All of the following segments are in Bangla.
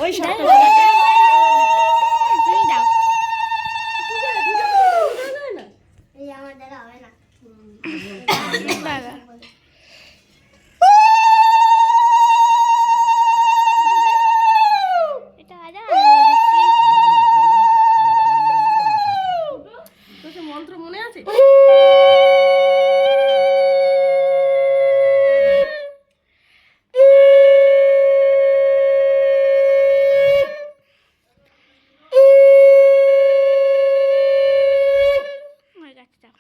ওই শর্টটা তুমি দাও। এই আমার দ্বারা হবে না। দাদা এটা আদা তোর সে মন্ত্র মনে আছে? হয়ে গেছে, দাও।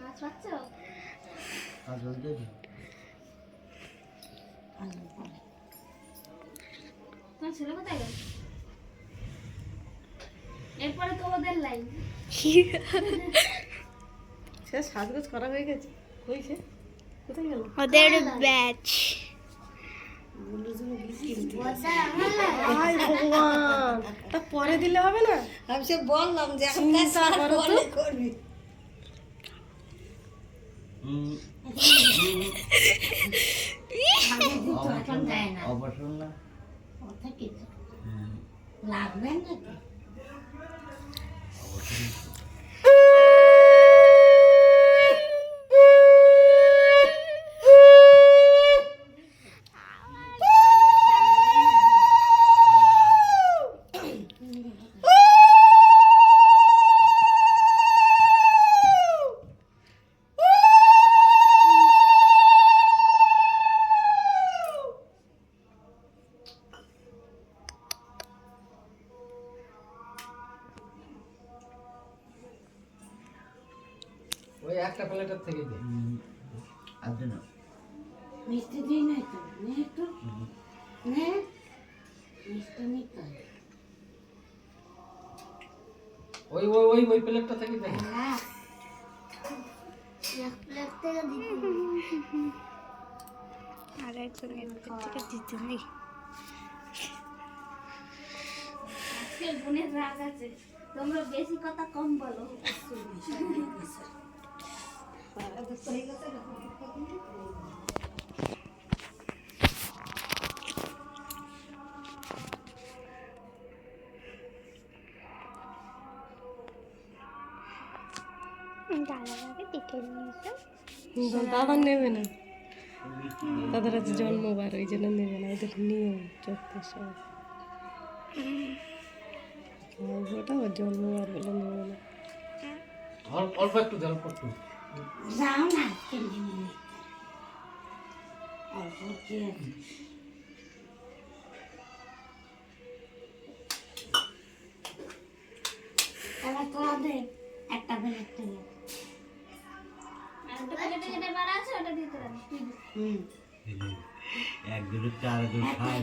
মাছ পাচ্ছ? তোমার ছেলে কোথায় গেল? এরপরে তো ওদের লাইন। সে সাজগোজ করা হয়ে গেছে, হয়েছে, কোথায় গেল? ওদের ব্যাচ বর্দা আমার লাগে। হায় ভগবান, তা পরে দিলে হবে না? আমি সে বললাম যে চিন্তা করো তো। করবি এখন দেয় না। অবসর না কোথায় কি লাগবে নাকি? ওই একটা প্লেটের থেকে দে আদে না মিষ্টি দিই নাই তো, নে একটু, নে, মিষ্টি নিতে হয়। ওই ওই ওই ওই প্লেটটা থেকে দে হ্যাঁ। এক প্লেট থেকে দিতে হবে। আর একজন এদিকে থেকে দিতে নেই। আজকে বোনের রাগ আছে, তোমরা বেশি কথা কম বলো। দাদাকে দেখে নিয়েছো। দাদা নেবে না, তাদের আজ জন্মবার, ওই জন্য নেবে না, ওদের নিয়ম যত সব। ওটা ওর জন্মবার বলে নেবে না। অল্প একটু দে অল্প একটু যাও না, কিনে নিয়ে। অল্প কি আছে? তাহলে তোরা দে একটা প্লেট থেকে। একটা প্লেটে যেটা বাড়া আছে ওটা দিতে হবে। এক দুটো চার দুটো খায়